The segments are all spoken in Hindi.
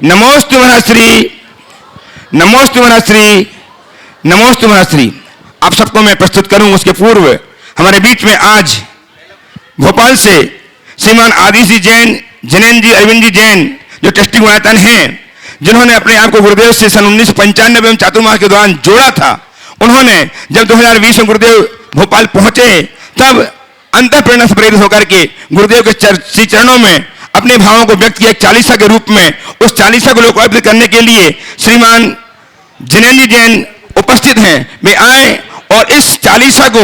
नमोस्तु महाश्री, नमोस्तु महाश्री, नमोस्तु महाश्री। आप सबको मैं प्रस्तुत करूं उसके पूर्व हमारे बीच में आज भोपाल से श्रीमान आदिसी जैन, जैन जी, अरविंद जी जैन, जो ट्रस्टी गुणायतन हैं, जिन्होंने अपने आप को गुरुदेव से सन 1995 में चातुर्मास के दौरान जोड़ा था। उन्होंने जब 2020 में गुरुदेव भोपाल पहुंचे तब अंतःप्रेरणा से प्रेरित होकर के गुरुदेव के श्री चरणों में अपने भावों को व्यक्त किया एक चालीसा के रूप में। उस चालीसा को लोकार्पित करने के लिए श्रीमान जिनेन्द्र जैन उपस्थित हैं। वे आए और इस चालीसा को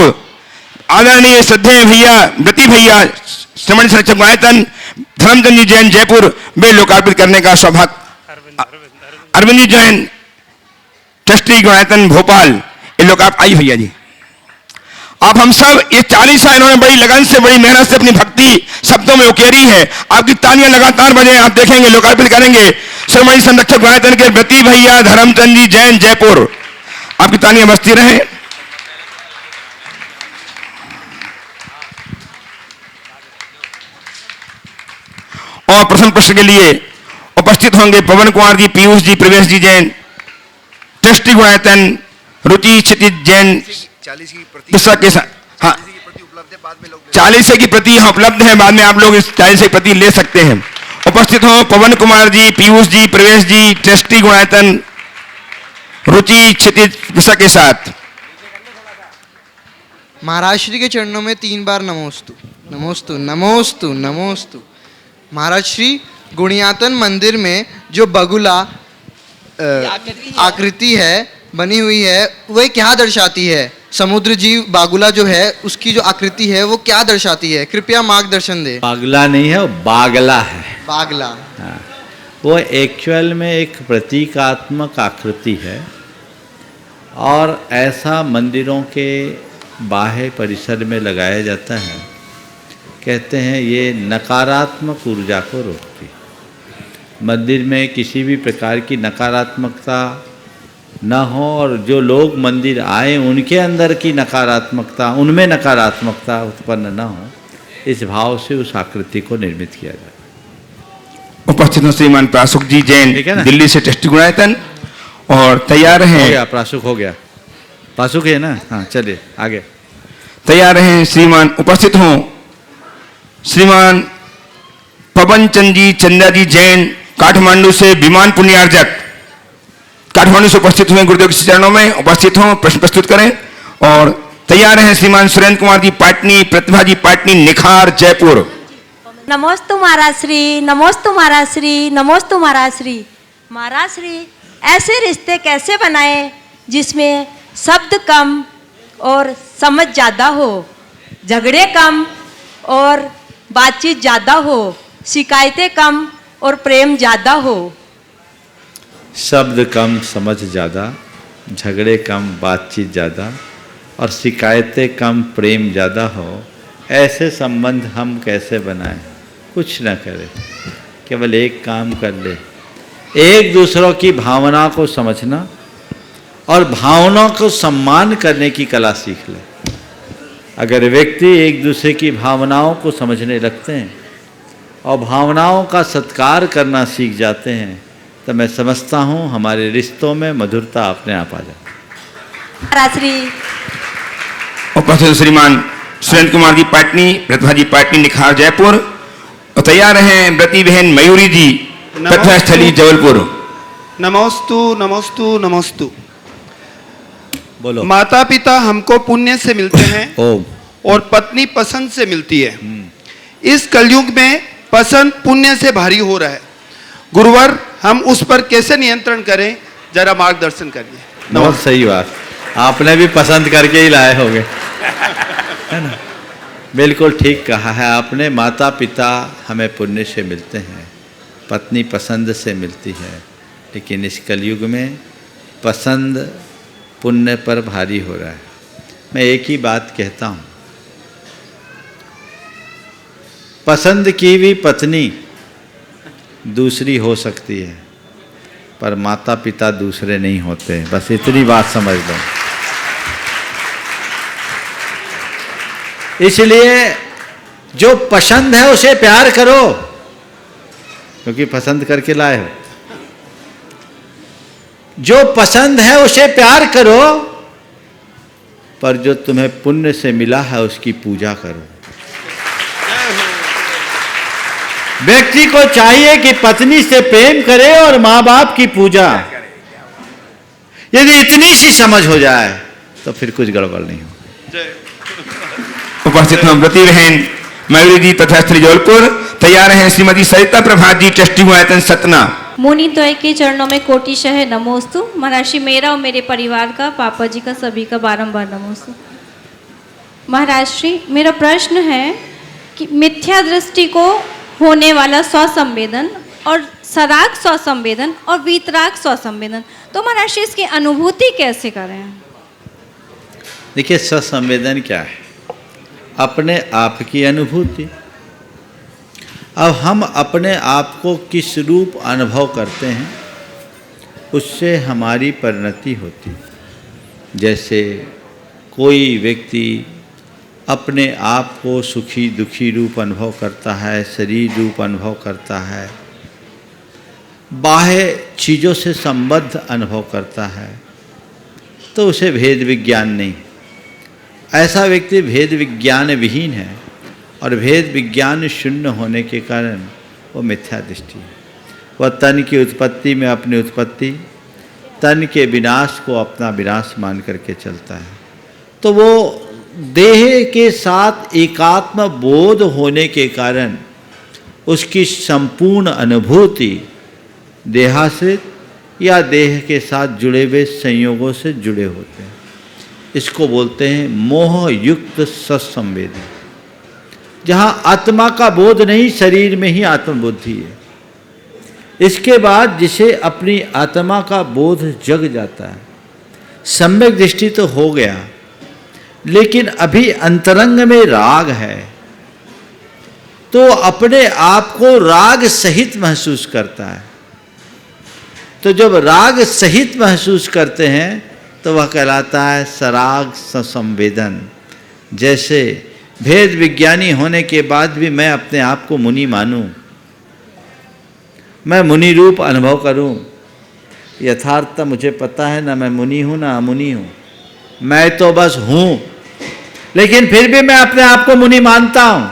आदरणीय श्रद्धेय भैया, व्रती भैया, श्रमण संरक्षक गुणायतन धर्मचंद जी जैन जयपुर में लोकार्पित करने का सौभाग्य, अरविंद जी जैन ट्रस्टी गुणायतन भोपाल, ये लोग आप आई भैया जी। आप हम सब ये 40 साल इन्होंने बड़ी लगन से, बड़ी मेहनत से अपनी भक्ति शब्दों में उकेरी है। आपकी तालियां लगातार बजे, आप देखेंगे लोकार्पित करेंगे श्रमण संरक्षक गुणायतन के व्रती भैया धर्मचंद जी जैन जयपुर। आपकी तालियां बजती रहे। और प्रथम प्रश्न के लिए उपस्थित होंगे पवन कुमार जी, पीयूष जी, प्रवेश जी जैन ट्रस्टी गुणायतन, रुचि क्षितिज जैन 40 के साथ। हाँ, 40 की प्रति यहाँ उपलब्ध है, बाद में आप लोग इस 40 की प्रति ले सकते हैं। उपस्थित हो पवन कुमार जी, पीयूष जी, प्रवेश जी ट्रस्टी गुणायतन, रुचि क्षितिज के साथ। महाराज श्री के चरणों में 3 बार नमोस्तु, नमोस्तु, नमोस्तु, नमोस्तु। महाराज श्री, गुणियातन मंदिर में जो बगुला आकृति है बनी हुई है, वह क्या दर्शाती है? समुद्र जीव बागुला जो है, उसकी जो आकृति है वो क्या दर्शाती है? कृपया मार्गदर्शन दे। बागला नहीं है, वो बागला है। बागला, हाँ, वो एक्चुअल में एक प्रतीकात्मक आकृति है और ऐसा मंदिरों के बाह्य परिसर में लगाया जाता है। कहते हैं ये नकारात्मक ऊर्जा को रोकती है। मंदिर में किसी भी प्रकार की नकारात्मकता न हो और जो लोग मंदिर आए उनके अंदर की नकारात्मकता, उनमें नकारात्मकता उत्पन्न न हो, इस भाव से उस आकृति को निर्मित किया जाता है। उपस्थित हो श्रीमान प्रासुक जी जैन, दिल्ली से ट्रस्टी गुणायतन, और तैयार हैं। हो गया, प्रासुक हो गया, प्रासुक है ना? हाँ, चलिए आगे। तैयार हैं श्रीमान, उपस्थित हों श्रीमान पवन चंद जी, चंदा जी जैन, काठमांडू से विमान पुण्यार्जक, काठमांडू से उपस्थित हुए गुरुदेव के चरणों में उपस्थित हों, प्रश्न प्रस्तुत करें। और तैयार हैं श्रीमान सुरेंद्र कुमार जी पाटनी, प्रतिभा जी पाटनी, निखार जयपुर। नमोस्तु महाराज श्री, नमोस्तु महाराज श्री, नमोस्तु महाराज श्री। महाराज श्री, ऐसे रिश्ते कैसे बनाए जिसमें शब्द कम और समझ ज़्यादा हो, झगड़े कम और बातचीत ज़्यादा हो, शिकायतें कम और प्रेम ज़्यादा हो? शब्द कम, समझ ज़्यादा, झगड़े कम, बातचीत ज़्यादा और शिकायतें कम, प्रेम ज़्यादा हो, ऐसे संबंध हम कैसे बनाएं? कुछ न करें, केवल एक काम कर ले, एक दूसरों की भावना को समझना और भावनाओं को सम्मान करने की कला सीख ले। अगर व्यक्ति एक दूसरे की भावनाओं को समझने लगते हैं और भावनाओं का सत्कार करना सीख जाते हैं, तो मैं समझता हूँ हमारे रिश्तों में मधुरता अपने आप आ जाती है। उपस्थित श्रीमान सुरेंद्र कुमार जी पाटनी, प्रतिभा जी पाटनी, निखार जयपुर। और तैयार हैं व्रती बहन मयूरी जी, प्रतिभा स्थली जबलपुर। नमोस्तु, नमोस्तु, नमोस्तु। बोलो। माता पिता हमको पुण्य से मिलते हैं ओम, और पत्नी पसंद से मिलती है। इस कलयुग में पसंद पुण्य से भारी हो रहा है। गुरुवर, हम उस पर कैसे नियंत्रण करें, जरा मार्गदर्शन करिए। बहुत सही बात, आपने भी पसंद करके ही लाए होंगे, है ना? बिल्कुल ठीक कहा है आपने। माता पिता हमें पुण्य से मिलते हैं, पत्नी पसंद से मिलती है, लेकिन इस कलयुग में पसंद पुण्य पर भारी हो रहा है। मैं एक ही बात कहता हूँ, पसंद की भी पत्नी दूसरी हो सकती है, पर माता पिता दूसरे नहीं होते। बस इतनी बात समझ लो। इसलिए जो पसंद है उसे प्यार करो, क्योंकि पसंद करके लाए हो। जो पसंद है उसे प्यार करो, पर जो तुम्हें पुण्य से मिला है उसकी पूजा करो। व्यक्ति को चाहिए कि पत्नी से प्रेम करे और मां बाप की पूजा। यदि इतनी सी समझ हो जाए तो फिर कुछ गड़बड़ नहीं हो। उपस्थित व्रती बहन मयूरी जी तथा श्री जौलपुर तैयार हैं श्रीमती सरिता प्रभात जी ट्रस्टी आयतन सतना। मुनि द्वय के चरणों में कोटिशः नमोस्तु। महाराज मेरा और मेरे परिवार का, पापा जी का, सभी का बारंबार नमोस्तु। महाराज श्री मेरा प्रश्न है कि मिथ्या दृष्टि को होने वाला स्वसंवेदन और सराग स्वसंवेदन और वीतराग स्वसंवेदन, तो महाराज श्री इसकी अनुभूति कैसे करें? देखिए, स्वसंवेदन क्या है? अपने आप की अनुभूति। अब हम अपने आप को किस रूप अनुभव करते हैं उससे हमारी परिणति होती है। जैसे कोई व्यक्ति अपने आप को सुखी दुखी रूप अनुभव करता है, शरीर रूप अनुभव करता है, बाह्य चीज़ों से संबद्ध अनुभव करता है, तो उसे भेद विज्ञान नहीं। ऐसा व्यक्ति भेद विज्ञान विहीन है और भेद विज्ञान शून्य होने के कारण वो मिथ्या दृष्टि है। वह तन की उत्पत्ति में अपनी उत्पत्ति, तन के विनाश को अपना विनाश मान करके चलता है। तो वो देह के साथ एकात्म बोध होने के कारण उसकी संपूर्ण अनुभूति देहाश्रित या देह के साथ जुड़े हुए संयोगों से जुड़े होते हैं। इसको बोलते हैं मोह युक्त सत्संवेदी, जहाँ आत्मा का बोध नहीं, शरीर में ही आत्मबुद्धि है। इसके बाद जिसे अपनी आत्मा का बोध जग जाता है, सम्यक दृष्टि तो हो गया, लेकिन अभी अंतरंग में राग है, तो अपने आप को राग सहित महसूस करता है। तो जब राग सहित महसूस करते हैं तो वह कहलाता है सराग संवेदन। जैसे भेद विज्ञानी होने के बाद भी मैं अपने आप को मुनि मानूं, मैं मुनि रूप अनुभव करूं, यथार्थ मुझे पता है ना मैं मुनि हूं ना अमुनि हूं, मैं तो बस हूं, लेकिन फिर भी मैं अपने आप को मुनि मानता हूं।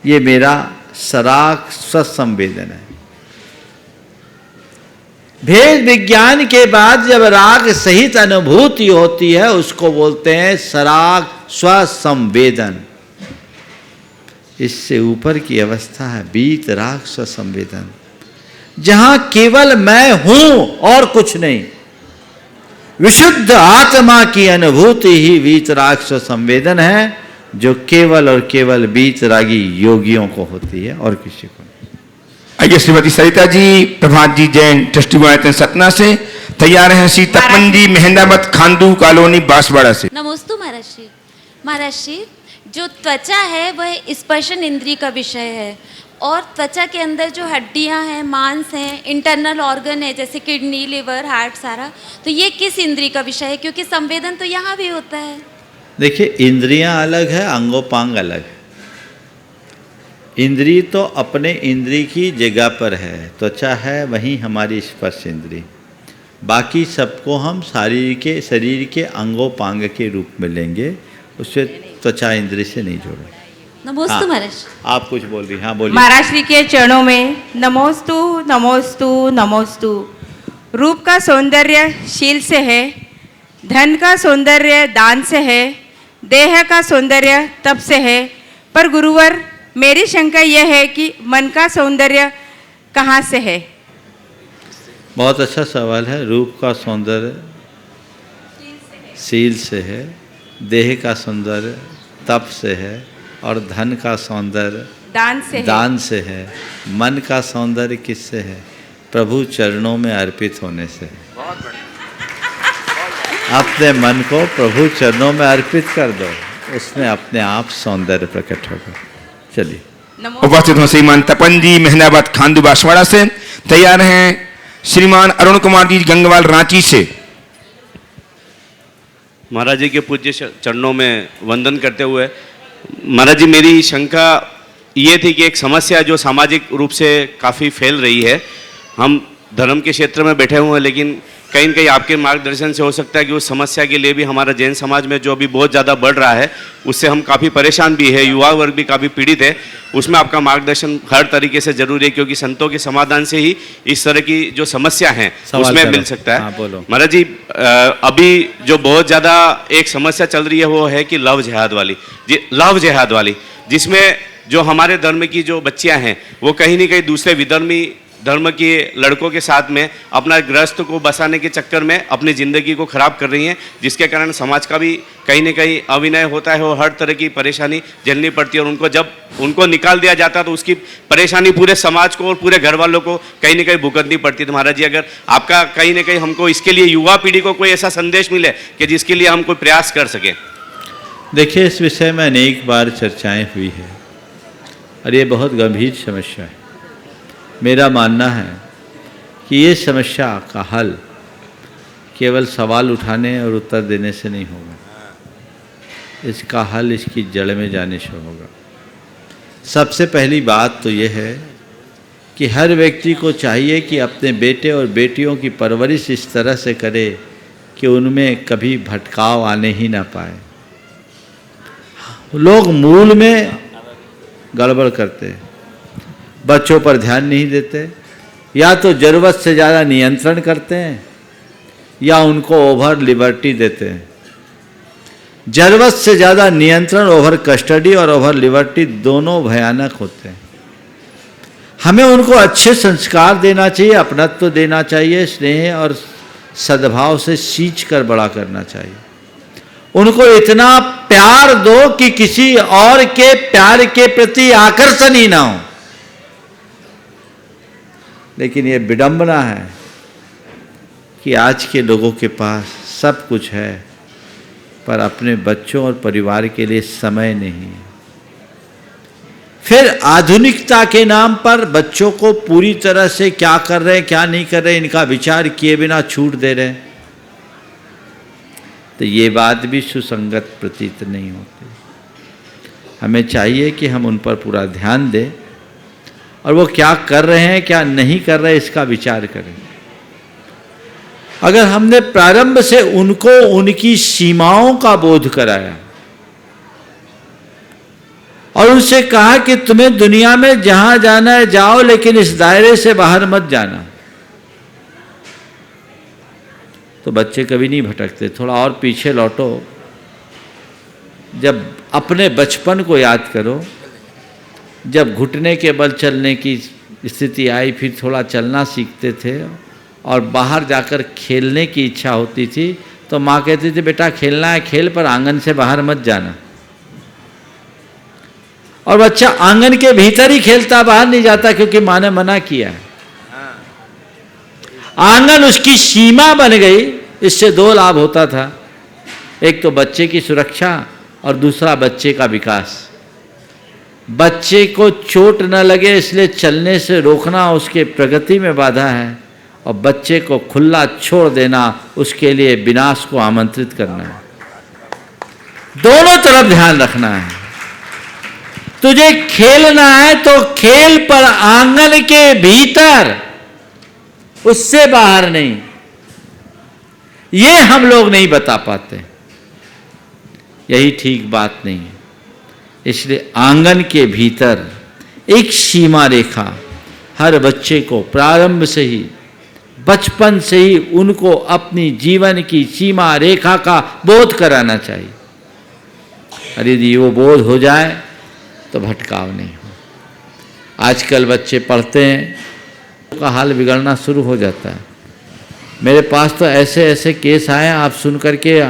ये मेरा सराग स्वसंवेदन है। भेद विज्ञान के बाद जब राग सहित अनुभूति होती है उसको बोलते हैं सराग स्वसंवेदन। इससे ऊपर की अवस्था है वीत राग स्वसंवेदन, जहां केवल मैं हूं और कुछ नहीं। विशुद्ध आत्मा की अनुभूति ही वीतराग स्वसंवेदन है, जो केवल और केवल वीतरागी योगियों को होती है और किसी को नहीं। आइए श्रीमती सरिता जी प्रभात जी जैन ट्रस्टी आयतन सतना से तैयार हैं श्री तपन जी मेहंदाबाद खांडू कॉलोनी बांसवाड़ा से। नमोस्तु महाराज श्री। महाराज श्री, जो त्वचा है वह स्पर्शन इंद्रिय का विषय है, और त्वचा के अंदर जो हड्डियां हैं, मांस हैं, इंटरनल ऑर्गन है जैसे किडनी, लिवर, हार्ट, सारा, तो ये किस इंद्रिय का विषय है? क्योंकि संवेदन तो यहाँ भी होता है। देखिए, इंद्रियां अलग है, अंगोपांग अलग है। इंद्रिय तो अपने इंद्रिय की जगह पर है, त्वचा है वहीं हमारी स्पर्श इंद्रिय, बाकी सबको हम शरीर के अंगोपांग के रूप में लेंगे, उससे त्वचा इंद्रिय से नहीं जोड़े। नमोस्तु महाराज। आप कुछ बोल रही, हाँ बोलिए। महाराज श्री के चरणों में नमोस्तु नमोस्तु नमोस्तु। रूप का सौंदर्य शील से है, धन का सौंदर्य दान से है, देह का सौंदर्य तप से है, पर गुरुवर मेरी शंका यह है कि मन का सौंदर्य कहाँ से है? बहुत अच्छा सवाल है। रूप का सौंदर्य शील से है, देह का सौंदर्य तप से है, और धन का सौंदर्य दान से है। मन का सौंदर्य किससे है? प्रभु चरणों में अर्पित होने से है। अपने मन को प्रभु चरणों में अर्पित कर दो, उसमें अपने आप सौंदर्य प्रकट होगा। चलिए। उपस्थित हो श्रीमान तपन जी मेहंदाबाद खांडू बांसवाड़ा से तैयार हैं श्रीमान अरुण कुमार जी गंगवाल रांची से। महाराज जी के पूज्य चरणों में वंदन करते हुए, महाराज जी मेरी शंका ये थी कि एक समस्या जो सामाजिक रूप से काफ़ी फैल रही है, हम धर्म के क्षेत्र में बैठे हुए हैं, लेकिन कहीं न कहीं आपके मार्गदर्शन से हो सकता है कि उस समस्या के लिए भी हमारा जैन समाज में जो अभी बहुत ज़्यादा बढ़ रहा है उससे हम काफ़ी परेशान भी है, युवा वर्ग भी काफ़ी पीड़ित है, उसमें आपका मार्गदर्शन हर तरीके से जरूरी है, क्योंकि संतों के समाधान से ही इस तरह की जो समस्या है उसमें मिल सकता है। हाँ, बोलो। महाराज जी, अभी जो बहुत ज़्यादा एक समस्या चल रही है वो है कि लव जिहाद वाली, लव जिहाद वाली, जिसमें जो हमारे धर्म की जो बच्चियां हैं वो कहीं ना कहीं दूसरे विधर्मी धर्म के लड़कों के साथ में अपना गृहस्थ को बसाने के चक्कर में अपनी ज़िंदगी को ख़राब कर रही हैं, जिसके कारण समाज का भी कहीं ना कहीं अविनय होता है और हर तरह की परेशानी झेलनी पड़ती है, और उनको जब उनको निकाल दिया जाता है तो उसकी परेशानी पूरे समाज को और पूरे घर वालों को कहीं ना कहीं भुगतनी पड़ती है। तो महाराज जी, अगर आपका कहीं ना कहीं हमको इसके लिए युवा पीढ़ी को कोई ऐसा संदेश मिले कि जिसके लिए हम कोई प्रयास कर सकें। देखिए, इस विषय में अनेक बार चर्चाएं हुई है और ये बहुत गंभीर समस्या है। मेरा मानना है कि ये समस्या का हल केवल सवाल उठाने और उत्तर देने से नहीं होगा, इसका हल इसकी जड़ में जाने से होगा। सबसे पहली बात तो ये है कि हर व्यक्ति को चाहिए कि अपने बेटे और बेटियों की परवरिश इस तरह से करे कि उनमें कभी भटकाव आने ही ना पाए। लोग मूल में गड़बड़ करते हैं, बच्चों पर ध्यान नहीं देते, या तो ज़रूरत से ज़्यादा नियंत्रण करते हैं या उनको ओवर लिबर्टी देते हैं। ज़रूरत से ज़्यादा नियंत्रण, ओवर कस्टडी और ओवर लिबर्टी दोनों भयानक होते हैं। हमें उनको अच्छे संस्कार देना चाहिए, अपनत्व देना चाहिए, स्नेह और सद्भाव से सींच कर बड़ा करना चाहिए। उनको इतना प्यार दो कि किसी और के प्यार के प्रति आकर्षण ही ना हो। लेकिन ये विडंबना है कि आज के लोगों के पास सब कुछ है पर अपने बच्चों और परिवार के लिए समय नहीं है। फिर आधुनिकता के नाम पर बच्चों को पूरी तरह से क्या कर रहे हैं क्या नहीं कर रहे इनका विचार किए बिना छूट दे रहे हैं, तो ये बात भी सुसंगत प्रतीत नहीं होती। हमें चाहिए कि हम उन पर पूरा ध्यान दें और वो क्या कर रहे हैं क्या नहीं कर रहे इसका विचार करें। अगर हमने प्रारंभ से उनको उनकी सीमाओं का बोध कराया और उनसे कहा कि तुम्हें दुनिया में जहां जाना है जाओ, लेकिन इस दायरे से बाहर मत जाना, तो बच्चे कभी नहीं भटकते। थोड़ा और पीछे लौटो, जब अपने बचपन को याद करो, जब घुटने के बल चलने की स्थिति आई, फिर थोड़ा चलना सीखते थे और बाहर जाकर खेलने की इच्छा होती थी, तो माँ कहती थी बेटा खेलना है खेल, पर आंगन से बाहर मत जाना। और बच्चा आंगन के भीतर ही खेलता, बाहर नहीं जाता, क्योंकि माँ ने मना किया है। आंगन उसकी सीमा बन गई। इससे दो लाभ होता था, एक तो बच्चे की सुरक्षा और दूसरा बच्चे का विकास। बच्चे को चोट न लगे इसलिए चलने से रोकना उसके प्रगति में बाधा है, और बच्चे को खुला छोड़ देना उसके लिए विनाश को आमंत्रित करना है। दोनों तरफ ध्यान रखना है। तुझे खेलना है तो खेल, पर आंगन के भीतर, उससे बाहर नहीं। ये हम लोग नहीं बता पाते, यही ठीक बात नहीं है। इसलिए आंगन के भीतर एक सीमा रेखा हर बच्चे को प्रारंभ से ही, बचपन से ही उनको अपनी जीवन की सीमा रेखा का बोध कराना चाहिए। और यदि वो बोध हो जाए तो भटकाव नहीं हो। आजकल बच्चे पढ़ते हैं, का हाल बिगड़ना शुरू हो जाता है। मेरे पास तो ऐसे ऐसे केस आए, आप सुन करके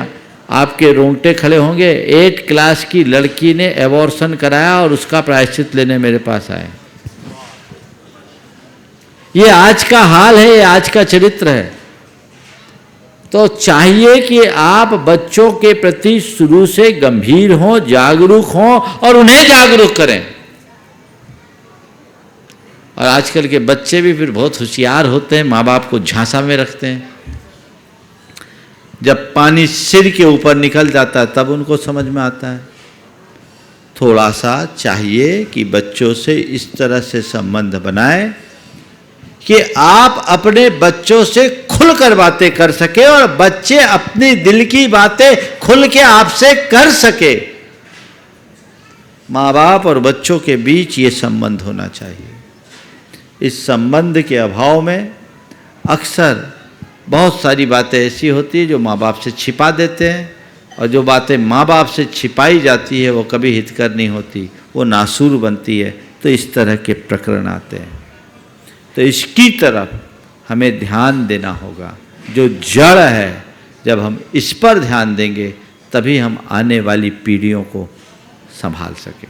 आपके रोंगटे खड़े होंगे। 8 क्लास की लड़की ने एबॉर्शन कराया और उसका प्रायश्चित लेने मेरे पास आए। ये आज का हाल है, ये आज का चरित्र है। तो चाहिए कि आप बच्चों के प्रति शुरू से गंभीर हों, जागरूक हों और उन्हें जागरूक करें। और आजकल के बच्चे भी फिर बहुत होशियार होते हैं, माँ बाप को झांसा में रखते हैं। जब पानी सिर के ऊपर निकल जाता है तब उनको समझ में आता है। थोड़ा सा चाहिए कि बच्चों से इस तरह से संबंध बनाए कि आप अपने बच्चों से खुलकर बातें कर सके और बच्चे अपनी दिल की बातें खुल के आपसे कर सके। माँ बाप और बच्चों के बीच ये संबंध होना चाहिए। इस संबंध के अभाव में अक्सर बहुत सारी बातें ऐसी होती है जो माँ बाप से छिपा देते हैं, और जो बातें माँ बाप से छिपाई जाती है वो कभी हितकर नहीं होती, वो नासूर बनती है। तो इस तरह के प्रकरण आते हैं। तो इसकी तरफ हमें ध्यान देना होगा। जो जड़ है, जब हम इस पर ध्यान देंगे तभी हम आने वाली पीढ़ियों को संभाल सकें।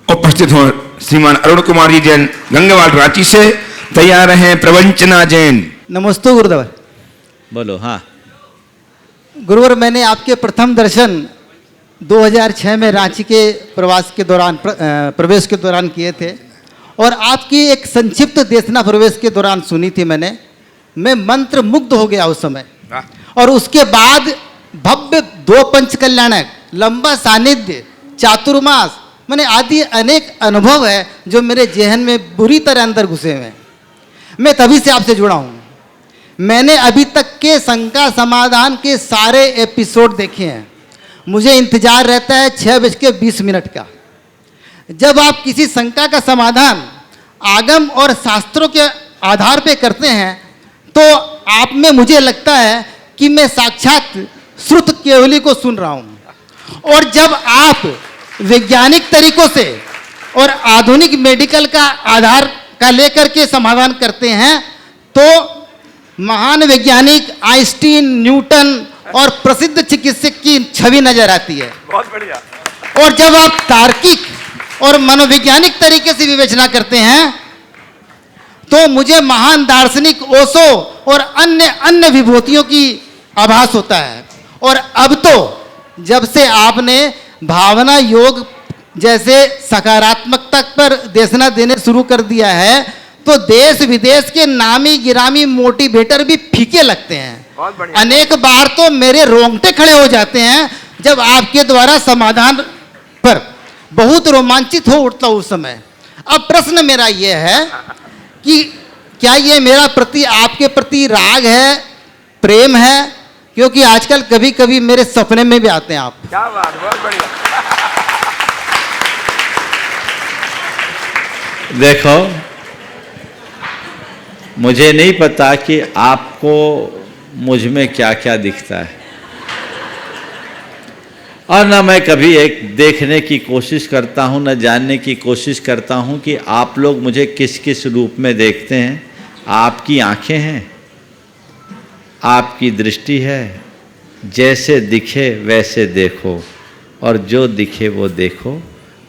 उपस्थित हो श्रीमान अरुण कुमार जी जैन गंगावाल रांची से। तैयार हैं प्रवंचना जैन। नमस्ते गुरुदेव। बोलो। हाँ गुरुवर, मैंने आपके प्रथम दर्शन 2006 में रांची के प्रवास के दौरान प्रवेश के दौरान किए थे, और आपकी एक संक्षिप्त देशना प्रवेश के दौरान सुनी थी मैंने। मैं मंत्र मुग्ध हो गया उस समय। और उसके बाद भव्य 2 पंच कल्याणक, लंबा सानिध्य, चातुर्मास, मैंने आदि अनेक अनुभव है जो मेरे जेहन में बुरी तरह अंदर घुसे हुए हैं। मैं तभी से आपसे जुड़ा हूँ। मैंने अभी तक के शंका समाधान के सारे एपिसोड देखे हैं। मुझे इंतजार रहता है 6:20 का। जब आप किसी शंका का समाधान आगम और शास्त्रों के आधार पे करते हैं तो आप में मुझे लगता है कि मैं साक्षात श्रुत केवली को सुन रहा हूँ। और जब आप वैज्ञानिक तरीकों से और आधुनिक मेडिकल का आधार का लेकर के समाधान करते हैं तो महान वैज्ञानिक आइंस्टीन, न्यूटन और प्रसिद्ध चिकित्सक की छवि नजर आती है। बहुत बढ़िया। और जब आप तार्किक और मनोवैज्ञानिक तरीके से विवेचना करते हैं तो मुझे महान दार्शनिक ओशो और अन्य विभूतियों की आभास होता है। और अब तो जब से आपने भावना योग जैसे सकारात्मकता पर देशना देने शुरू कर दिया है तो देश विदेश के नामी गिरामी मोटिवेटर भी फीके लगते हैं। अनेक बार तो मेरे रोंगटे खड़े हो जाते हैं जब आपके द्वारा समाधान पर बहुत रोमांचित हो उठता उस समय। अब प्रश्न मेरा यह है कि क्या ये मेरा प्रति आपके प्रति राग है, प्रेम है? क्योंकि आजकल कभी कभी मेरे सपने में भी आते हैं आप। क्या बात, बहुत बढ़िया। देखो, मुझे नहीं पता कि आपको मुझ में क्या क्या दिखता है, और ना मैं कभी एक देखने की कोशिश करता हूँ, ना जानने की कोशिश करता हूँ कि आप लोग मुझे किस किस रूप में देखते हैं। आपकी आंखें हैं, आपकी दृष्टि है, जैसे दिखे वैसे देखो और जो दिखे वो देखो।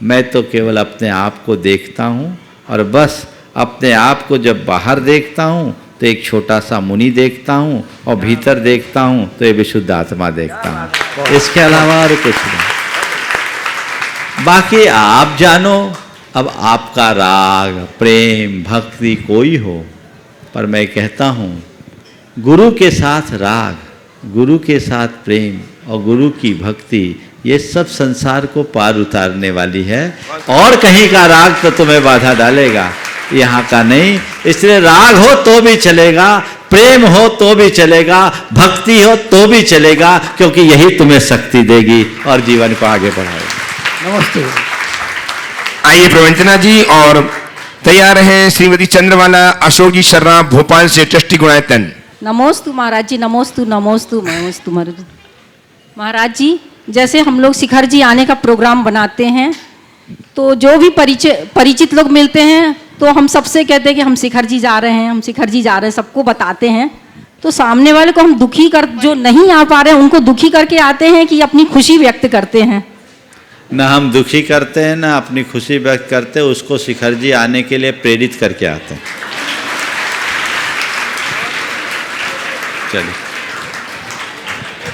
मैं तो केवल अपने आप को देखता हूँ, और बस अपने आप को जब बाहर देखता हूँ तो एक छोटा सा मुनि देखता हूँ, और भीतर देखता हूँ तो एक विशुद्ध आत्मा देखता हूँ। इसके अलावा और कुछ नहीं। बाकी आप जानो, अब आपका राग, प्रेम, भक्ति कोई हो, पर मैं कहता हूँ गुरु के साथ राग, गुरु के साथ प्रेम और गुरु की भक्ति, ये सब संसार को पार उतारने वाली है। और कहीं का राग तो तुम्हें बाधा डालेगा, यहाँ का नहीं। इसलिए राग हो तो भी चलेगा, प्रेम हो तो भी चलेगा, भक्ति हो तो भी चलेगा, क्योंकि यही तुम्हें शक्ति देगी और जीवन को आगे बढ़ाएगी। नमस्ते। आइए प्रवंचना जी, और तैयार हैं श्रीमती चंद्रमाला अशोक जी शर्मा भोपाल से, ट्रस्टी गुणायतन। नमोस्तु महाराज जी, नमोस्तु नमोस्तु नमोस्तु महाराज जी। जैसे हम लोग शिखर जी आने का प्रोग्राम बनाते हैं तो जो भी परिचित लोग मिलते हैं तो हम सबसे कहते हैं कि हम शिखर जी जा रहे हैं, हम शिखर जी जा रहे हैं, सबको बताते हैं। तो सामने वाले को हम दुखी कर, जो नहीं आ पा रहे हैं उनको दुखी करके आते हैं कि अपनी खुशी व्यक्त करते हैं। ना हम दुखी करते हैं ना अपनी खुशी व्यक्त करते हैं, उसको शिखर जी आने के लिए प्रेरित करके आते हैं। चलिए।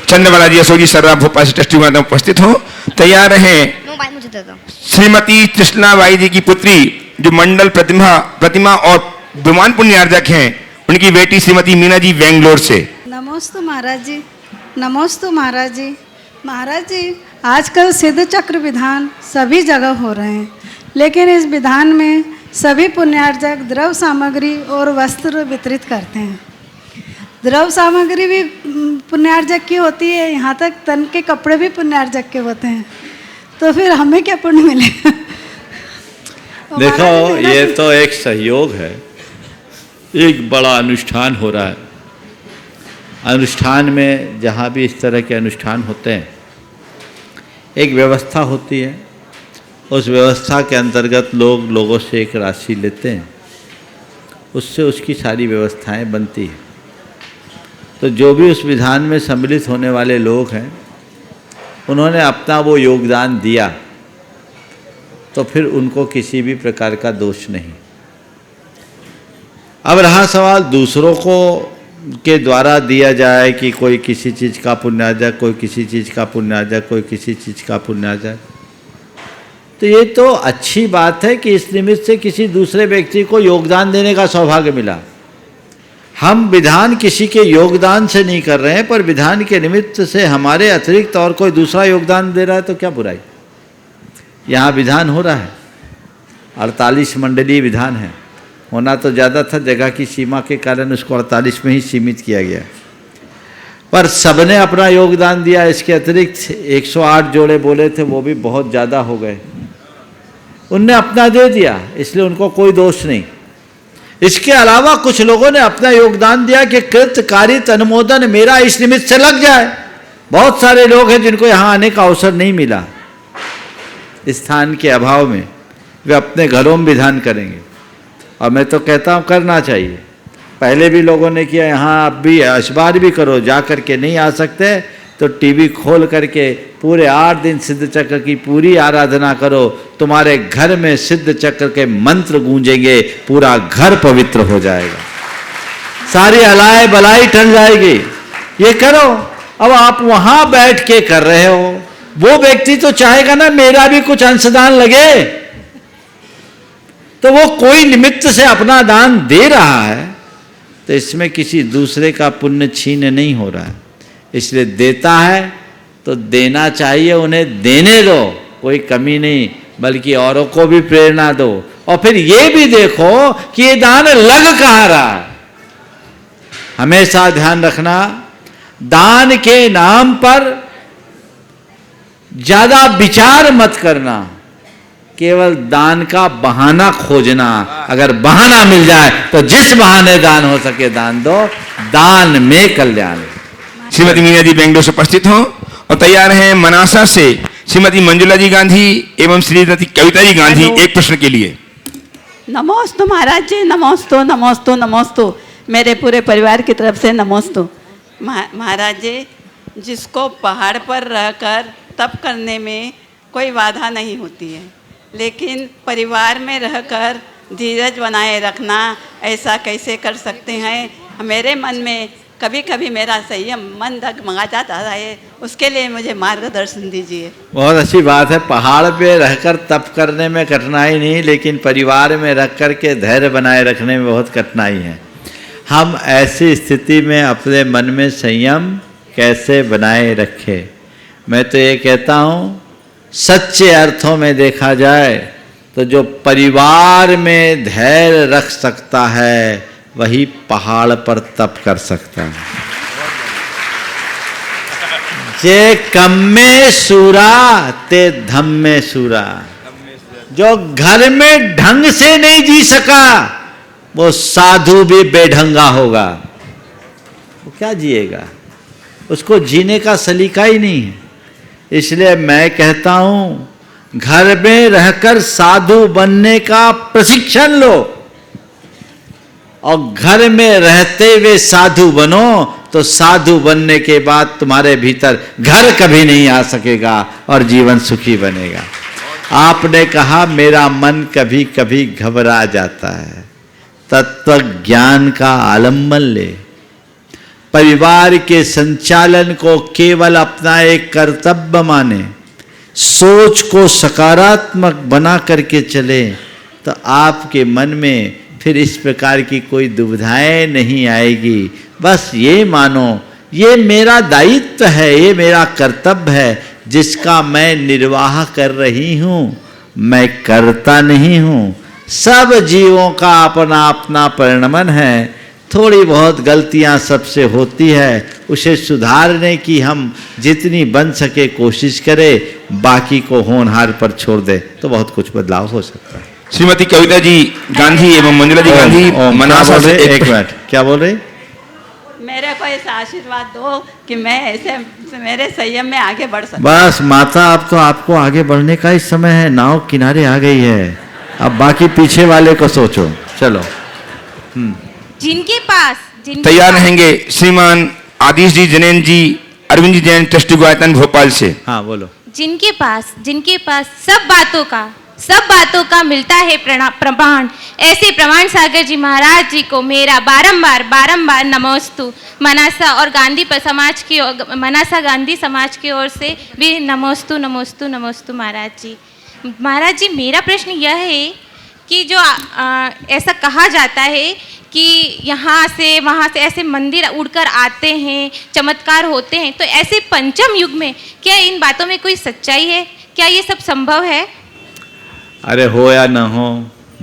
चंद्रमाला जी अशोक जी शर्मा भोपाल से, ट्रस्टी गुणायतन उपस्थित हो। तैयार हैं श्रीमती कृष्णा बाई जी की पुत्री जो मंडल प्रतिमा और विमान पुण्यार्जक हैं, उनकी बेटी श्रीमती मीना जी बेंगलोर से। नमोस्तु महाराज जी, नमोस्तु महाराज जी। महाराज जी, आजकल सिद्ध चक्र विधान सभी जगह हो रहे हैं, लेकिन इस विधान में सभी पुण्यार्चक द्रव्य सामग्री और वस्त्र वितरित करते हैं। द्रव्य सामग्री भी पुण्यार्चक की होती है, यहाँ तक तन के कपड़े भी पुण्यार्चक के होते हैं, तो फिर हमें क्या पुण्य मिलेगा? देखो, ये तो एक सहयोग है, एक बड़ा अनुष्ठान हो रहा है। अनुष्ठान में जहाँ भी इस तरह के अनुष्ठान होते हैं, एक व्यवस्था होती है। उस व्यवस्था के अंतर्गत लोगों से एक राशि लेते हैं, उससे उसकी सारी व्यवस्थाएं बनती हैं। तो जो भी उस विधान में सम्मिलित होने वाले लोग हैं, उन्होंने अपना वो योगदान दिया, तो फिर उनको किसी भी प्रकार का दोष नहीं। अब रहा सवाल दूसरों को के द्वारा दिया जाए कि कोई किसी चीज़ का पुण्यार्जक, कोई किसी चीज़ का पुण्यार्जक, कोई किसी चीज़ का पुण्यार्जक, तो ये तो अच्छी बात है कि इस निमित्त से किसी दूसरे व्यक्ति को योगदान देने का सौभाग्य मिला। हम विधान किसी के योगदान से नहीं कर रहे हैं, पर विधान के निमित्त से हमारे अतिरिक्त और कोई दूसरा योगदान दे रहा है तो क्या बुराई। यहाँ विधान हो रहा है, 48 मंडलीय विधान है। होना तो ज़्यादा था, जगह की सीमा के कारण उसको 48 में ही सीमित किया गया, पर सबने अपना योगदान दिया। इसके अतिरिक्त 108 जोड़े बोले थे, वो भी बहुत ज़्यादा हो गए, उनने अपना दे दिया, इसलिए उनको कोई दोष नहीं। इसके अलावा कुछ लोगों ने अपना योगदान दिया कि कृतकारित अनुमोदन मेरा इस निमित्त से लग जाए। बहुत सारे लोग हैं जिनको यहाँ आने का अवसर नहीं मिला, स्थान के अभाव में, वे अपने घरों में विधान करेंगे, और मैं तो कहता हूँ करना चाहिए। पहले भी लोगों ने किया, यहाँ आप भी इस बार भी करो। जा कर के नहीं आ सकते तो टीवी खोल करके पूरे 8 दिन सिद्ध चक्र की पूरी आराधना करो, तुम्हारे घर में सिद्ध चक्र के मंत्र गूंजेंगे, पूरा घर पवित्र हो जाएगा, सारी अलाय बलाई टल जाएगी। ये करो। अब आप वहां बैठ के कर रहे हो, वो व्यक्ति तो चाहेगा ना मेरा भी कुछ अंशदान लगे, तो वो कोई निमित्त से अपना दान दे रहा है, तो इसमें किसी दूसरे का पुण्य छीन नहीं हो रहा है। इसलिए देता है तो देना चाहिए, उन्हें देने दो, कोई कमी नहीं, बल्कि औरों को भी प्रेरणा दो। और फिर ये भी देखो कि ये दान लग कहाँ रहा है। हमेशा ध्यान रखना, दान के नाम पर ज्यादा विचार मत करना, केवल दान का बहाना खोजना। अगर बहाना मिल जाए तो जिस बहाने दान हो सके दान दो, दान में कल्याण। श्रीमती मीना जी बेंगलोर से उपस्थित हों और तैयार हैं मनासा से श्रीमती मंजुला जी गांधी एवं श्रीमती कविता जी गांधी एक प्रश्न के लिए। नमोस्तु महाराज जी, नमोस्तु नमोस्तु नमोस्तु, मेरे पूरे परिवार की तरफ से नमोस्तु। महाराज जी, जिसको पहाड़ पर रहकर तप करने में कोई बाधा नहीं होती है, लेकिन परिवार में रहकर धीरज बनाए रखना ऐसा कैसे कर सकते हैं? मेरे मन में कभी कभी मेरा संयम मन डगमगा जाता है, उसके लिए मुझे मार्गदर्शन दीजिए। बहुत अच्छी बात है। पहाड़ पे रहकर तप करने में कठिनाई नहीं, लेकिन परिवार में रख कर के धैर्य बनाए रखने में बहुत कठिनाई है। हम ऐसी स्थिति में अपने मन में संयम कैसे बनाए रखें? मैं तो ये कहता हूँ, सच्चे अर्थों में देखा जाए तो जो परिवार में धैर्य रख सकता है वही पहाड़ पर तप कर सकता है। जे कम में सूरा ते धम में सूरा। जो घर में ढंग से नहीं जी सका वो साधु भी बेढंगा होगा, वो क्या जिएगा? उसको जीने का सलीका ही नहीं है। इसलिए मैं कहता हूं, घर में रहकर साधु बनने का प्रशिक्षण लो, और घर में रहते हुए साधु बनो, तो साधु बनने के बाद तुम्हारे भीतर घर कभी नहीं आ सकेगा और जीवन सुखी बनेगा। आपने कहा मेरा मन कभी कभी घबरा जाता है, तत्व ज्ञान का आलम्बन ले। परिवार के संचालन को केवल अपना एक कर्तव्य माने, सोच को सकारात्मक बना करके चले, तो आपके मन में फिर इस प्रकार की कोई दुविधाएं नहीं आएगी। बस ये मानो ये मेरा दायित्व है, ये मेरा कर्तव्य है, जिसका मैं निर्वाह कर रही हूँ, मैं करता नहीं हूँ, सब जीवों का अपना अपना परिणमन है। थोड़ी बहुत गलतियां सबसे होती है, उसे सुधारने की हम जितनी बन सके कोशिश करें, बाकी को होनहार पर छोड़ दे तो बहुत कुछ बदलाव हो सकता है। श्रीमती कविता जी गांधी एवं मंजुला जी गांधी मनासा से एक मिनट, क्या बोल रहे? मेरे को ऐसा आशीर्वाद दो कि मैं ऐसे मेरे संयम में आगे बढ़ सकूं। बस माता, अब तो आपको आगे बढ़ने का ही समय है, नाव किनारे आ गई है, अब बाकी पीछे वाले को सोचो। चलो। जिनके पास तैयार रहेंगे श्रीमान आदिश जी जैन जी, अरविंद जी जैन, ट्रस्टी गुणियातन भोपाल से। हाँ बोलो। जिनके पास सब बातों का मिलता है प्रमाण, ऐसे प्रमाण सागर जी महाराज जी को मेरा बारंबार नमोस्तु। मनासा और गांधी समाज की मनासा गांधी समाज की ओर से भी नमोस्तु नमोस्तु नमोस्तु महाराज जी। महाराज जी, मेरा प्रश्न यह है कि जो ऐसा कहा जाता है कि यहाँ से वहाँ से ऐसे मंदिर उड़कर आते हैं, चमत्कार होते हैं, तो ऐसे पंचम युग में क्या इन बातों में कोई सच्चाई है? क्या ये सब संभव है? अरे हो या न हो,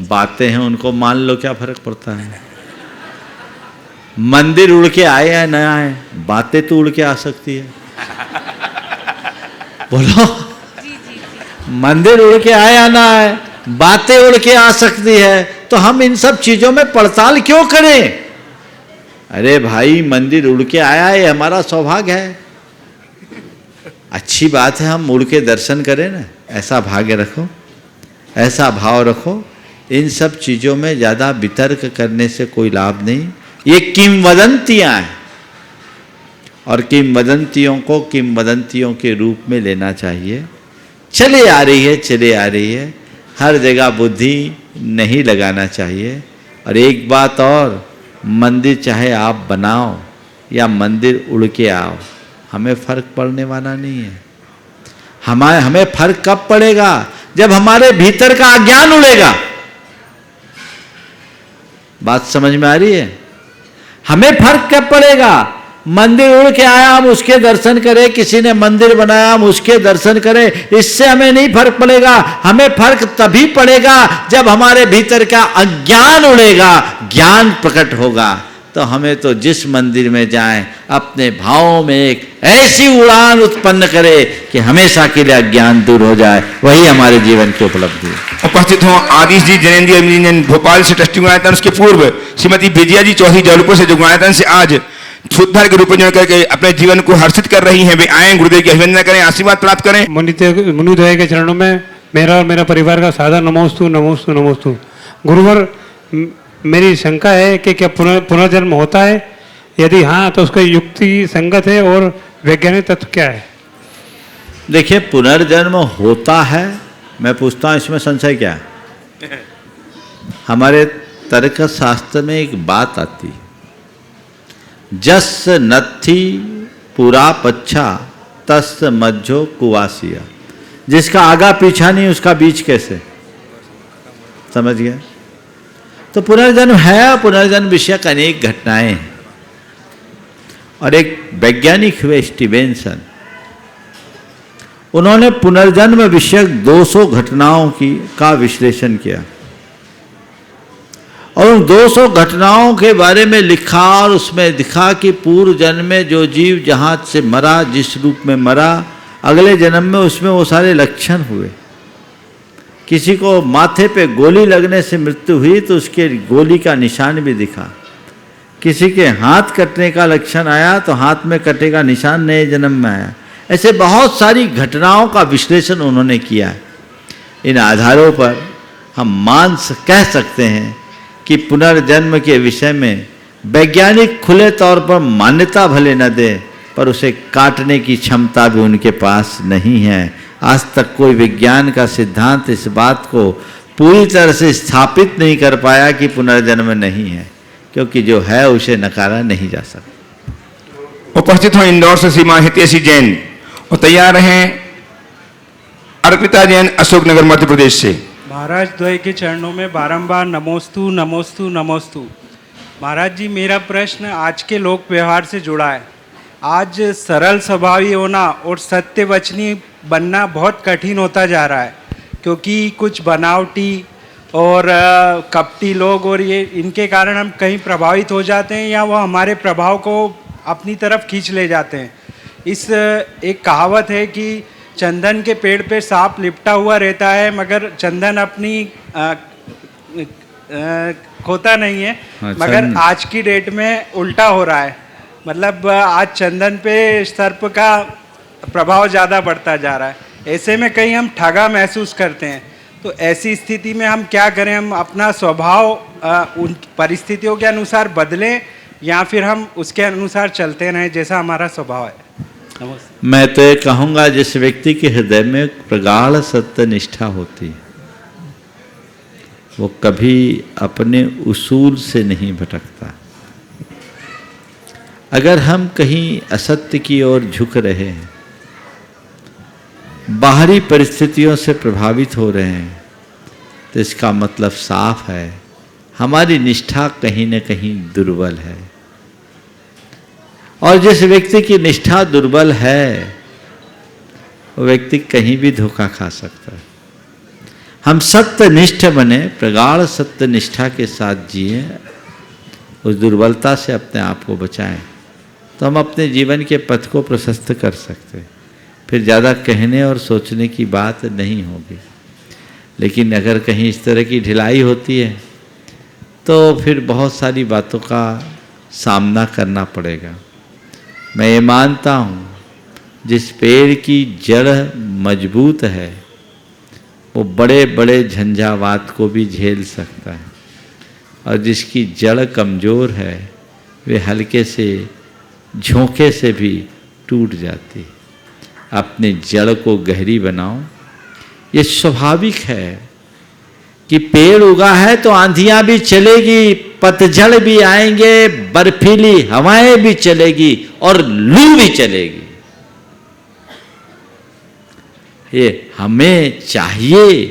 बातें हैं उनको मान लो, क्या फर्क पड़ता है। मंदिर उड़ के आए या न आए, बातें तो उड़ के आ सकती है। बोलो। मंदिर उड़ के आए या ना आए, बातें उड़ के आ सकती है, तो हम इन सब चीजों में पड़ताल क्यों करें? अरे भाई, मंदिर उड़ के आया है, हमारा सौभाग्य है, अच्छी बात है, हम उड़ के दर्शन करें ना, ऐसा भाग्य रखो, ऐसा भाव रखो। इन सब चीजों में ज्यादा वितर्क करने से कोई लाभ नहीं। ये किंवदंतियां हैं, और किंवदंतियों को किंवदंतियों के रूप में लेना चाहिए। चले आ रही है, हर जगह बुद्धि नहीं लगाना चाहिए। और एक बात और, मंदिर चाहे आप बनाओ या मंदिर उड़ के आओ, हमें फर्क पड़ने वाला नहीं है। हमें फर्क कब पड़ेगा? जब हमारे भीतर का अज्ञान उड़ेगा। बात समझ में आ रही है? हमें फर्क कब पड़ेगा? मंदिर उड़ के आया, हम उसके दर्शन करें, किसी ने मंदिर बनाया, हम उसके दर्शन करें, इससे हमें नहीं फर्क पड़ेगा। हमें फर्क तभी पड़ेगा जब हमारे भीतर का अज्ञान उड़ेगा, ज्ञान प्रकट होगा। तो हमें तो जिस मंदिर में जाएं, अपने भावों में एक ऐसी उड़ान उत्पन्न करे कि हमेशा के लिए अज्ञान दूर हो जाए, वही हमारे जीवन की उपलब्धि है। उपस्थित हो आदिश जी जैन जी, अरविंद जी जैन भोपाल से ट्रस्टी गुणियातन, उसके पूर्व श्रीमती विजया जी चौधरी जबलपुर से, जो गुणियातन से आज सूत्रधार के रूप में जुड़ करके अपने जीवन को हर्षित कर रही हैं। वे आए, गुरुदेव की अभिवंदना करें, आशीर्वाद प्राप्त करें। मुनिद्वय के चरणों में मेरा और मेरा परिवार का सादा नमोस्तु नमोस्तु नमोस्तु। गुरुवर, मेरी शंका है कि क्या पुनर्जन्म होता है? यदि हाँ, तो उसका युक्ति संगत है और वैज्ञानिक तत्व क्या है? देखिए, पुनर्जन्म होता है, मैं पूछता हूँ, इसमें संशय क्या है? हमारे तर्क शास्त्र में एक बात आती है, जस नत्थी पूरा पच्छा तस मज्जो कुवासिया। जिसका आगा पीछा नहीं, उसका बीच कैसे? समझ गया? तो पुनर्जन्म है, पुनर्जन्म विषयक अनेक घटनाएं हैं। और एक वैज्ञानिक हुए स्टीवेंसन, उन्होंने पुनर्जन्म विषयक 200 घटनाओं का विश्लेषण किया और उन 200 घटनाओं के बारे में लिखा, और उसमें दिखा कि पूर्व जन्म में जो जीव जहां से मरा, जिस रूप में मरा, अगले जन्म में उसमें वो सारे लक्षण हुए। किसी को माथे पे गोली लगने से मृत्यु हुई तो उसके गोली का निशान भी दिखा। किसी के हाथ कटने का लक्षण आया तो हाथ में कटे का निशान नए जन्म में आया। ऐसे बहुत सारी घटनाओं का विश्लेषण उन्होंने किया है। इन आधारों पर हम कह सकते हैं कि पुनर्जन्म के विषय में वैज्ञानिक खुले तौर पर मान्यता भले न दे, पर उसे काटने की क्षमता भी उनके पास नहीं है। आज तक कोई विज्ञान का सिद्धांत इस बात को पूरी तरह से स्थापित नहीं कर पाया कि पुनर्जन्म नहीं है, क्योंकि जो है उसे नकारा नहीं जा सकता। उपस्थित हो इंदौर से श्रीमान हितेशी जैन, और तैयार हैं अर्पिता जैन अशोकनगर मध्य प्रदेश से। महाराज द्वय के चरणों में बारंबार नमोस्तु नमोस्तु नमोस्तु। महाराज जी, मेरा प्रश्न आज के लोक व्यवहार से जुड़ा है। आज सरल स्वभावी होना और सत्यवचनी बनना बहुत कठिन होता जा रहा है, क्योंकि कुछ बनावटी और कपटी लोग, और ये इनके कारण हम कहीं प्रभावित हो जाते हैं या वो हमारे प्रभाव को अपनी तरफ खींच ले जाते हैं। एक कहावत है कि चंदन के पेड़ पे सांप लिपटा हुआ रहता है मगर चंदन अपनी खोता नहीं है। मगर आज की डेट में उल्टा हो रहा है, मतलब आज चंदन पे सर्प का प्रभाव ज़्यादा बढ़ता जा रहा है। ऐसे में कहीं हम ठगा महसूस करते हैं, तो ऐसी स्थिति में हम क्या करें? हम अपना स्वभाव उन परिस्थितियों के अनुसार बदलें या फिर हम उसके अनुसार चलते रहें जैसा हमारा स्वभाव है? मैं तो ये कहूँगा, जिस व्यक्ति के हृदय में प्रगाढ़ सत्य निष्ठा होती है वो कभी अपने उसूल से नहीं भटकता। अगर हम कहीं असत्य की ओर झुक रहे हैं, बाहरी परिस्थितियों से प्रभावित हो रहे हैं, तो इसका मतलब साफ है हमारी निष्ठा कहीं न कहीं दुर्बल है। और जिस व्यक्ति की निष्ठा दुर्बल है वो व्यक्ति कहीं भी धोखा खा सकता है। हम सत्यनिष्ठ बने, प्रगाढ़ सत्य निष्ठा के साथ जिए, उस दुर्बलता से अपने आप को बचाएं, तो हम अपने जीवन के पथ को प्रशस्त कर सकते हैं। फिर ज़्यादा कहने और सोचने की बात नहीं होगी। लेकिन अगर कहीं इस तरह की ढिलाई होती है तो फिर बहुत सारी बातों का सामना करना पड़ेगा। मैं ये मानता हूँ जिस पेड़ की जड़ मजबूत है वो बड़े बड़े झंझावात को भी झेल सकता है, और जिसकी जड़ कमज़ोर है वे हल्के से झोंके से भी टूट जाती है। अपनी जड़ को गहरी बनाओ। ये स्वाभाविक है कि पेड़ उगा है तो आंधियां भी चलेगी, पतझड़ भी आएंगे, बर्फीली हवाएं भी चलेगी और लू भी चलेगी। ये हमें चाहिए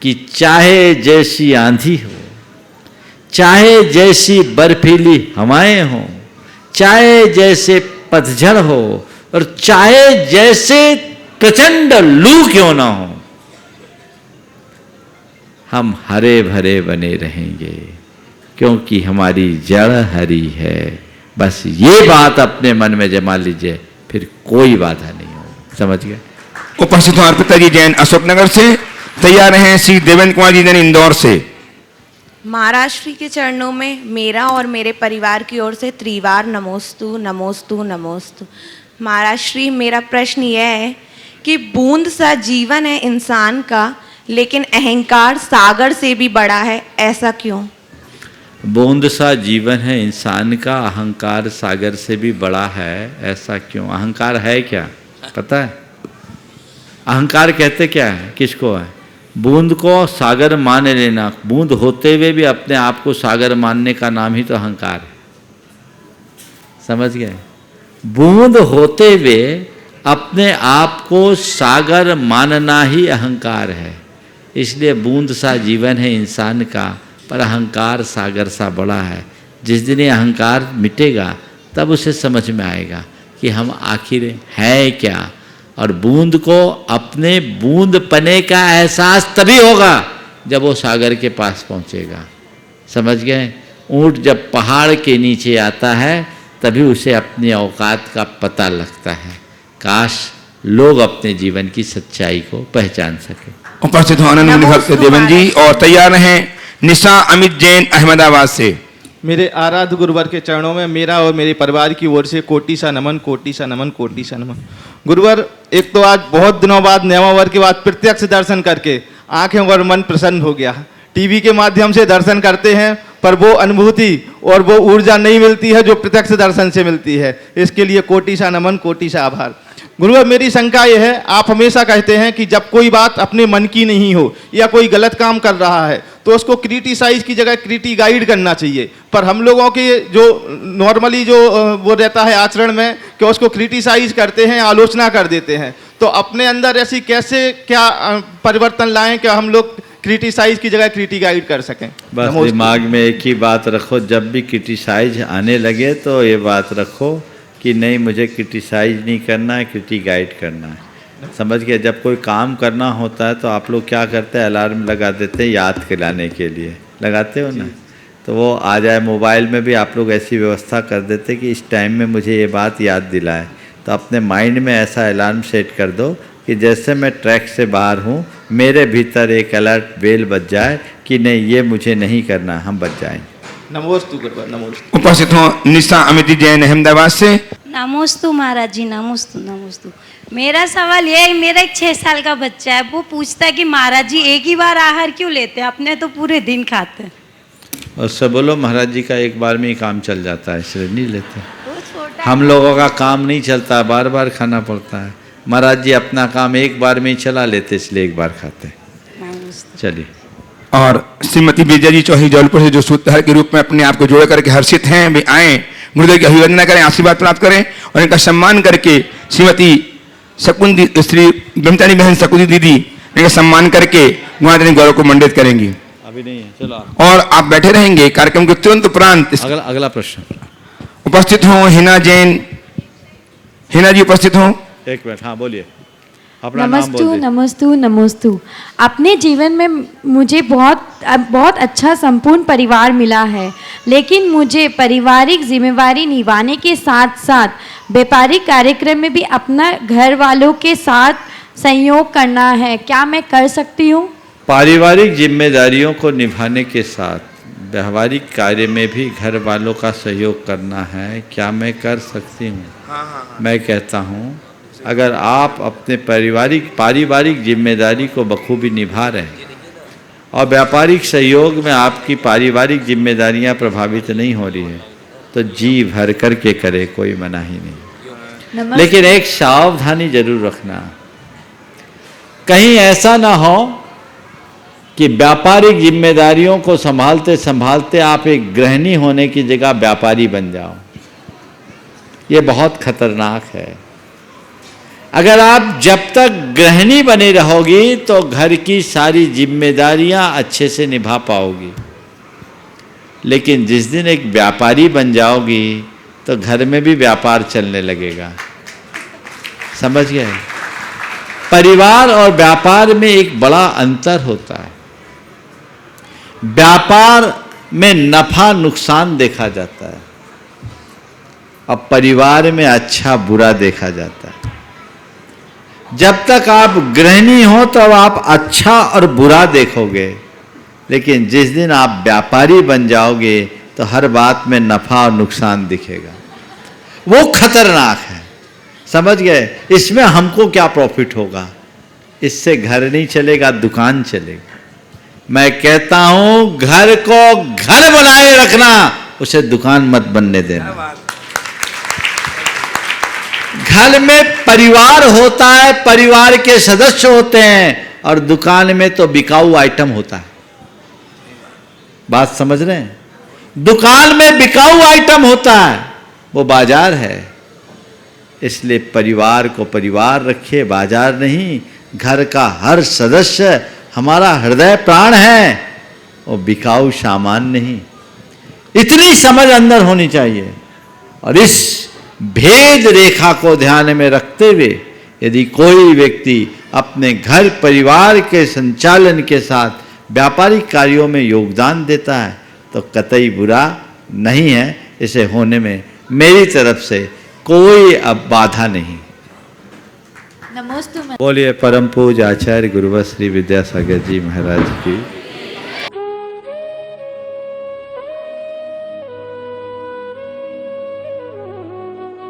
कि चाहे जैसी आंधी हो, चाहे जैसी बर्फीली हवाएं हो, चाहे जैसे पतझड़ हो, और चाहे जैसे प्रचंड लू क्यों ना हो, हम हरे भरे बने रहेंगे क्योंकि हमारी जड़ हरी है। बस ये बात अपने मन में जमा लीजिए, फिर कोई बाधा नहीं होगी। समझ गए? उपस्थित हमारे पिताजी जैन अशोकनगर से, तैयार हैं श्री देवेंद्र कुमार जी जैन इंदौर से। महाराज श्री के चरणों में मेरा और मेरे परिवार की ओर से त्रिवार नमोस्तु नमोस्तु नमोस्तु। महाराज श्री, मेरा प्रश्न यह है कि बूंद सा जीवन है इंसान का, लेकिन अहंकार सागर से भी बड़ा है, ऐसा क्यों? बूंद सा जीवन है इंसान का, अहंकार सागर से भी बड़ा है, ऐसा क्यों? अहंकार है क्या पता है? अहंकार कहते क्या है, किसको है? बूंद को सागर मान लेना। बूंद होते हुए भी अपने आप को सागर मानने का नाम ही तो अहंकार है। समझ गए? बूंद होते हुए अपने आप को सागर मानना ही अहंकार है। इसलिए बूंद सा जीवन है इंसान का, पर अहंकार सागर सा बड़ा है। जिस दिन ये अहंकार मिटेगा तब उसे समझ में आएगा कि हम आखिर है क्या। और बूंद को अपने बूंद पने का एहसास तभी होगा जब वो सागर के पास पहुंचेगा। समझ गए? ऊंट जब पहाड़ के नीचे आता है तभी उसे अपनी औकात का पता लगता है। काश लोग अपने जीवन की सच्चाई को पहचान सके। उपस्थित हो आनंद भक्त देवन जी, और तैयार हैं निशा अमित जैन अहमदाबाद से। मेरे आराध्य गुरुवर के चरणों में मेरा और मेरे परिवार की ओर से कोटि सा नमन, कोटि सा नमन, कोटि सा नमन। गुरुवर, एक तो आज बहुत दिनों बाद, न्यामावर के बाद प्रत्यक्ष दर्शन करके आंखें और मन प्रसन्न हो गया। टीवी के माध्यम से दर्शन करते हैं पर वो अनुभूति और वो ऊर्जा नहीं मिलती है जो प्रत्यक्ष दर्शन से मिलती है। इसके लिए कोटि सा नमन, कोटि सा आभार। गुरुवर, मेरी शंका यह है, आप हमेशा कहते हैं कि जब कोई बात अपने मन की नहीं हो या कोई गलत काम कर रहा है तो उसको क्रिटिसाइज की जगह क्रिटी गाइड करना चाहिए। पर हम लोगों के जो नॉर्मली जो वो रहता है आचरण में कि उसको क्रिटिसाइज करते हैं, आलोचना कर देते हैं। तो अपने अंदर ऐसी कैसे क्या परिवर्तन लाएं कि हम लोग क्रिटिसाइज की जगह क्रिटी गाइड कर सकें? बस दिमाग में एक ही बात रखो, जब भी क्रिटिसाइज आने लगे तो ये बात रखो कि नहीं, मुझे क्रिटिसाइज नहीं करना है, क्रिटी गाइड करना है। समझ गए। जब कोई काम करना होता है तो आप लोग क्या करते हैं, अलार्म लगा देते हैं याद दिलाने के लिए, लगाते हो ना, तो वो आ जाए। मोबाइल में भी आप लोग ऐसी व्यवस्था कर देते कि इस टाइम में मुझे ये बात याद दिलाए। तो अपने माइंड में ऐसा अलार्म सेट कर दो कि जैसे मैं ट्रैक से बाहर हूँ मेरे भीतर एक अलर्ट बेल बज जाए कि नहीं ये मुझे नहीं करना, हम बच जाएं। नमोस्तु गुरुवर, नमोस्तु। उपस्थित हो निशा अमिति जैन अहमदाबाद से। नमोस्तु महाराज जी, नमोस्तु नमोस्तु। मेरा सवाल ये है, मेरा एक 6 साल का बच्चा है, वो पूछता है कि महाराज जी एक ही बार आहार क्यों लेते हैं, अपने तो पूरे दिन खाते हैं। और सब बोलो महाराज जी का एक बार में ही काम चल जाता है इसलिए नहीं लेते। हम लोगों का काम नहीं चलता, बार बार खाना पड़ता है। महाराज जी अपना काम एक बार में ही चला लेते इसलिए एक बार खाते। चलिए। और श्रीमती विजय जी चौधरी जौलपुर से जो सूत्रधार के रूप में अपने आप को जोड़ करके हर्षित हैं, वे आए, गुरुदेव की अभिवंदना करें, आशीर्वाद प्राप्त करें और इनका सम्मान करके श्रीमती शकुंदी श्री ब्रह्मचारी बहन शकुंदी दीदी इनका सम्मान करके गुणाधनी गौरव को मंडित करेंगी। अभी नहीं है, चलो। और आप बैठे रहेंगे कार्यक्रम के तुरंत उपरांत। अगला प्रश्न उपस्थित हो हिना जैन। हिना जी उपस्थित हो। एक मिनट, हाँ बोलिए, अपना नाम बोल नमस्तु दीजिए। नमस्तु नमस्तु। अपने जीवन में मुझे बहुत अच्छा संपूर्ण परिवार मिला है, लेकिन मुझे पारिवारिक जिम्मेवारी निभाने के साथ साथ व्यापारिक कार्यक्रम में भी अपना घर वालों के साथ सहयोग करना है, क्या मैं कर सकती हूँ? पारिवारिक जिम्मेदारियों को निभाने के साथ व्यावहारिक कार्य में भी घर वालों का सहयोग करना है, क्या मैं कर सकती हूँ? मैं कहता हूँ अगर आप अपने पारिवारिक जिम्मेदारी को बखूबी निभा रहे हैं और व्यापारिक सहयोग में आपकी पारिवारिक जिम्मेदारियां प्रभावित नहीं हो रही है तो जी भर करके करे, कोई मना ही नहीं। लेकिन एक सावधानी जरूर रखना, कहीं ऐसा ना हो कि व्यापारिक जिम्मेदारियों को संभालते संभालते आप एक गृहिणी होने की जगह व्यापारी बन जाओ। ये बहुत खतरनाक है। अगर आप जब तक गृहिणी बनी रहोगी तो घर की सारी जिम्मेदारियां अच्छे से निभा पाओगी, लेकिन जिस दिन एक व्यापारी बन जाओगी तो घर में भी व्यापार चलने लगेगा। समझ गए? परिवार और व्यापार में एक बड़ा अंतर होता है। व्यापार में नफा नुकसान देखा जाता है, अब परिवार में अच्छा बुरा देखा जाता है। जब तक आप गृहिणी हो तब आप अच्छा और बुरा देखोगे, लेकिन जिस दिन आप व्यापारी बन जाओगे तो हर बात में नफा और नुकसान दिखेगा। वो खतरनाक है। समझ गए? इसमें हमको क्या प्रॉफिट होगा? इससे घर नहीं चलेगा, दुकान चलेगा। मैं कहता हूं घर को घर बनाए रखना, उसे दुकान मत बनने देना। घर में परिवार होता है, परिवार के सदस्य होते हैं, और दुकान में तो बिकाऊ आइटम होता है। बात समझ रहे हैं? दुकान में बिकाऊ आइटम होता है, वो बाजार है। इसलिए परिवार को परिवार रखिए, बाजार नहीं। घर का हर सदस्य हमारा हृदय प्राण है, वो बिकाऊ सामान नहीं। इतनी समझ अंदर होनी चाहिए। और इस भेद रेखा को ध्यान में रखते हुए यदि कोई व्यक्ति अपने घर परिवार के संचालन के साथ व्यापारिक कार्यों में योगदान देता है तो कतई बुरा नहीं है। इसे होने में मेरी तरफ से कोई अब बाधा नहीं। नमोस्तु। बोलिए परम पूज्य आचार्य गुरुवर श्री विद्यासागर जी महाराज की।